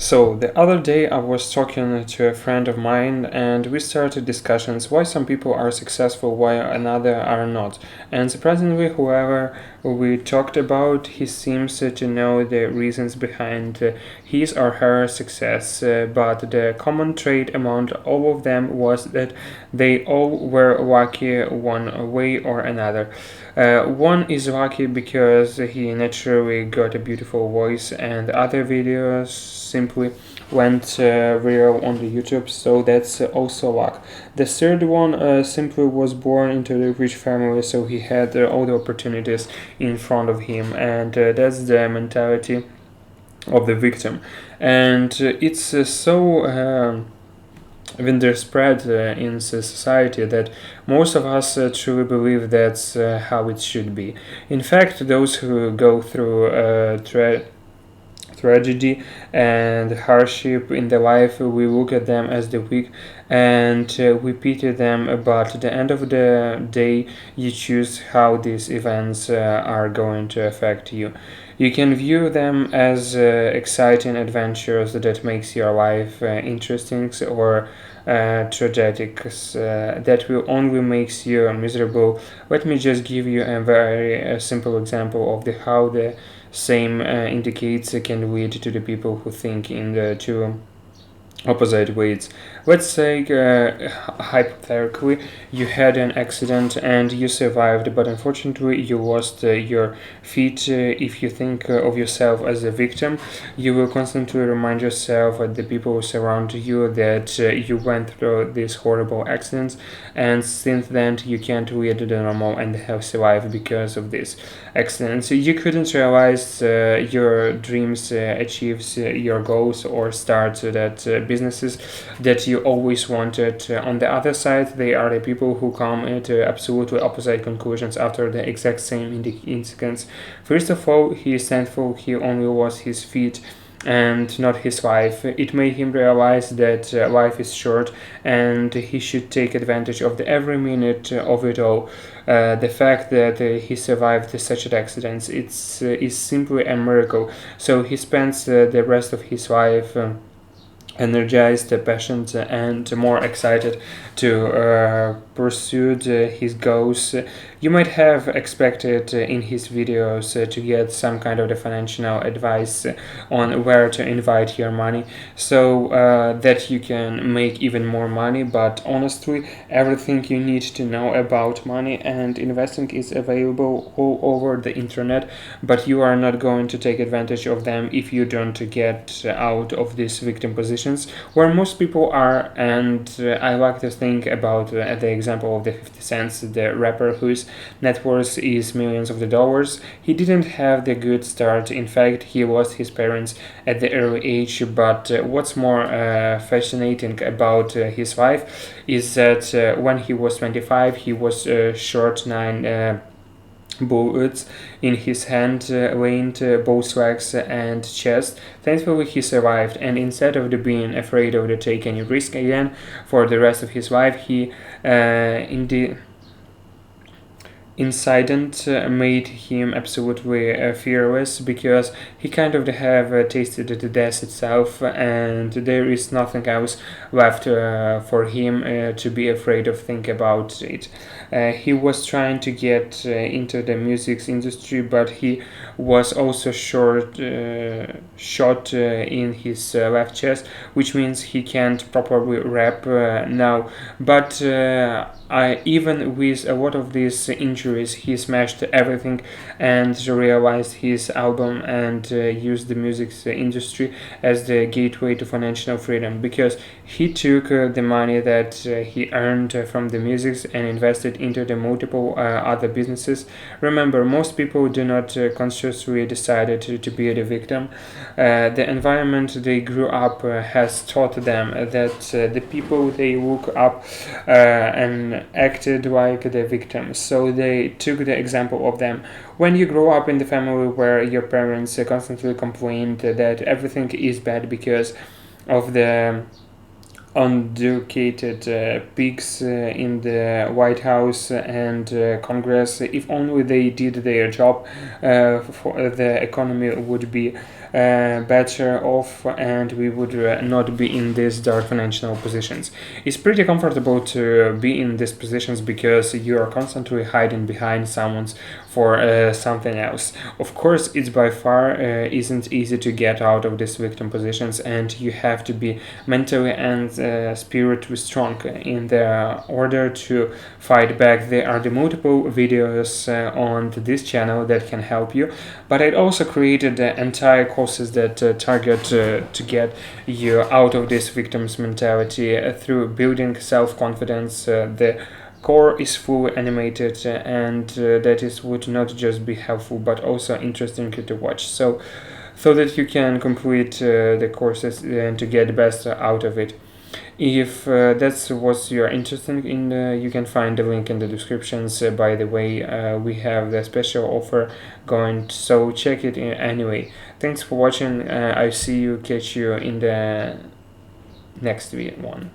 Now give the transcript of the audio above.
So the other day I was talking to a friend of mine and we started discussions why some people are successful, why another are not. And surprisingly, whoever we talked about, he seems to know the reasons behind his or her success. But the common trait among all of them was that they all were lucky one way or another. One is lucky because he naturally got a beautiful voice, and other videos simply went viral on the YouTube, so that's also luck. The third one simply was born into a rich family, so he had all the opportunities in front of him, and that's the mentality of the victim. And it's so. Spread in society that most of us truly believe that's how it should be. In fact, those who go through tragedy and hardship in their life, we look at them as the weak and we pity them, but at the end of the day, you choose how these events are going to affect you. You can view them as exciting adventures that makes your life interesting or tragic that will only makes you miserable. Let me just give you a very simple example of how the same indicates can lead to the people who think in the two opposite ways. Let's say, hypothetically, you had an accident and you survived, but unfortunately, you lost your feet. If you think of yourself as a victim, you will constantly remind yourself and the people who surround you that you went through these horrible accidents, and since then, you can't lead the normal and healthy life because of this accidents. You couldn't realize your dreams, achieve your goals, or start that businesses that you always wanted. On the other side, they are the people who come to absolutely opposite conclusions after the exact same incidents. First of all, he is thankful he only lost his feet and not his life. It made him realize that life is short and he should take advantage of every minute of it all. The fact that he survived such an accident is simply a miracle. So he spends the rest of his life. Energized, passionate, and more excited to pursue his goals. You might have expected in his videos to get some kind of the financial advice on where to invite your money so that you can make even more money, but honestly, everything you need to know about money and investing is available all over the internet, but you are not going to take advantage of them if you don't get out of this victim position where most people are. And I like to think about the example of the 50 Cent, the rapper whose net worth is millions of the dollars. He didn't have the good start. In fact, he lost his parents at the early age. But what's more fascinating about his life is that when he was 25, he was short 9 bullets in his hand, laid both legs and chest. Thankfully, he survived, and instead of being afraid of taking any risk again for the rest of his life, he in the incident made him absolutely fearless because he kind of have tasted the death itself, and there is nothing else left for him to be afraid of think about it. He was trying to get into the music industry, but he was also shot in his left chest, which means he can't properly rap now. But even with a lot of these injuries, he smashed everything and realized his album and used the music industry as the gateway to financial freedom because he took the money that he earned from the music and invested into the multiple other businesses. Remember, most people do not consciously decide to be the victim. The environment they grew up has taught them that the people they look up and acted like the victims, so they took the example of them. When you grow up in the family where your parents constantly complained that everything is bad because of the uneducated pigs in the White House and Congress. If only they did their job, for the economy would be better off, and we would not be in these dark financial positions. It's pretty comfortable to be in these positions because you are constantly hiding behind someone's for something else. Of course, it's by far isn't easy to get out of these victim positions, and you have to be mentally and spiritually strong in the order to fight back. There are the multiple videos on this channel that can help you, but I also created entire courses that target to get you out of this victim's mentality through building self-confidence. The core is fully animated, and that is would not just be helpful but also interesting to watch. So that you can complete the courses and to get the best out of it. If that's what you're interested in, you can find the link in the descriptions. By the way, we have the special offer going, so check it in anyway. Thanks for watching. I see you, catch you in the next one.